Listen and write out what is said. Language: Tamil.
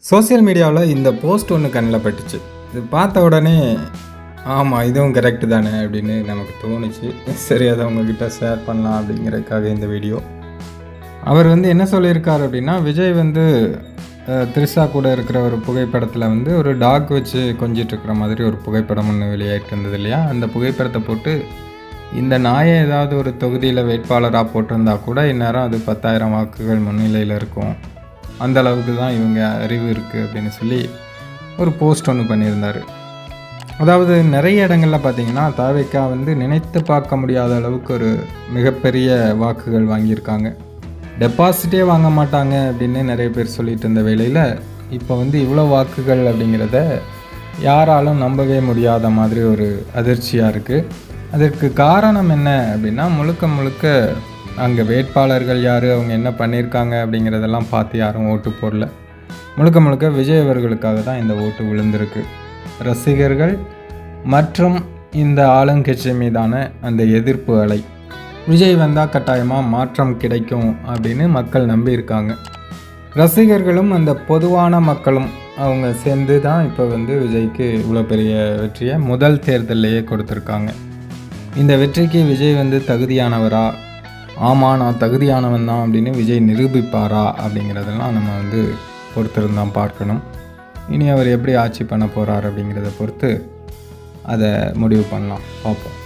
சோசியல் மீடியாவில் இந்த போஸ்ட் ஒன்று கண்ணில் பட்டுச்சு. இது பார்த்த உடனே ஆமாம் இதுவும் கரெக்டு தானே அப்படின்னு நமக்கு தோணுச்சு. சரி, அதை உங்ககிட்ட ஷேர் பண்ணலாம் அப்படிங்கிறதுக்காக இந்த வீடியோ. அவர் என்ன சொல்லியிருக்கார் அப்படின்னா, விஜய் த்ரிஷா கூட இருக்கிற ஒரு புகைப்படத்தில் ஒரு டாக் வச்சு கொஞ்சிட்ருக்கிற மாதிரி ஒரு புகைப்படம் ஒன்று வெளியாகிட்டு இருந்தது இல்லையா? அந்த புகைப்படத்தை போட்டு இந்த நாயை ஏதாவது ஒரு தொகுதியில் வேட்பாளராக போட்டிருந்தா கூட இந்நேரம் அது 10,000 வாக்குகள் முன்னிலையில் இருக்கும், அந்த அளவுக்கு தான் இவங்க அறிவு இருக்குது அப்படின்னு சொல்லி ஒரு போஸ்ட் ஒன்று பண்ணியிருந்தார். அதாவது நிறைய இடங்களில் பார்த்திங்கன்னா தாவேக்கா நினைத்து பார்க்க முடியாத அளவுக்கு ஒரு மிகப்பெரிய வாக்குகள் வாங்கியிருக்காங்க. டெபாசிட்டே வாங்க மாட்டாங்க அப்படின்னு நிறைய பேர் சொல்லிட்டு இருந்த வேளையில் இப்போ இவ்வளோ வாக்குகள் அப்படிங்கிறத யாராலும் நம்பவே முடியாத மாதிரி ஒரு அதிர்ச்சியாக இருக்குது. அதற்கு காரணம் என்ன அப்படின்னா, முழுக்க அங்கே வேட்பாளர்கள் யார், அவங்க என்ன பண்ணியிருக்காங்க அப்படிங்கிறதெல்லாம் பார்த்து யாரும் ஓட்டு போடல. முழுக்க விஜய் அவர்களுக்காக தான் இந்த ஓட்டு விழுந்திருக்கு. ரசிகர்கள் மற்றும் இந்த ஆளுங்கட்சி மீதான அந்த எதிர்ப்பு அலை, விஜய் வந்தால் கட்டாயமாக மாற்றம் கிடைக்கும் அப்படின்னு மக்கள் நம்பியிருக்காங்க. ரசிகர்களும் அந்த பொதுவான மக்களும் அவங்க சேர்ந்து தான் இப்போ விஜய்க்கு இவ்வளோ பெரிய வெற்றியை முதல் தேர்தலையே கொடுத்துருக்காங்க. இந்த வெற்றிக்கு விஜய் தகுதியானவரா, ஆமாம் நான் தகுதியானவன் தான் அப்படின்னு விஜய் நிரூபிப்பாரா அப்படிங்கிறதெல்லாம் நம்ம பொறுத்திருந்தான் பார்க்கணும். இனி அவர் எப்படி ஆட்சி பண்ண போகிறார் அப்படிங்கிறத பொறுத்து அதை முடிவு பண்ணலாம், பார்ப்போம்.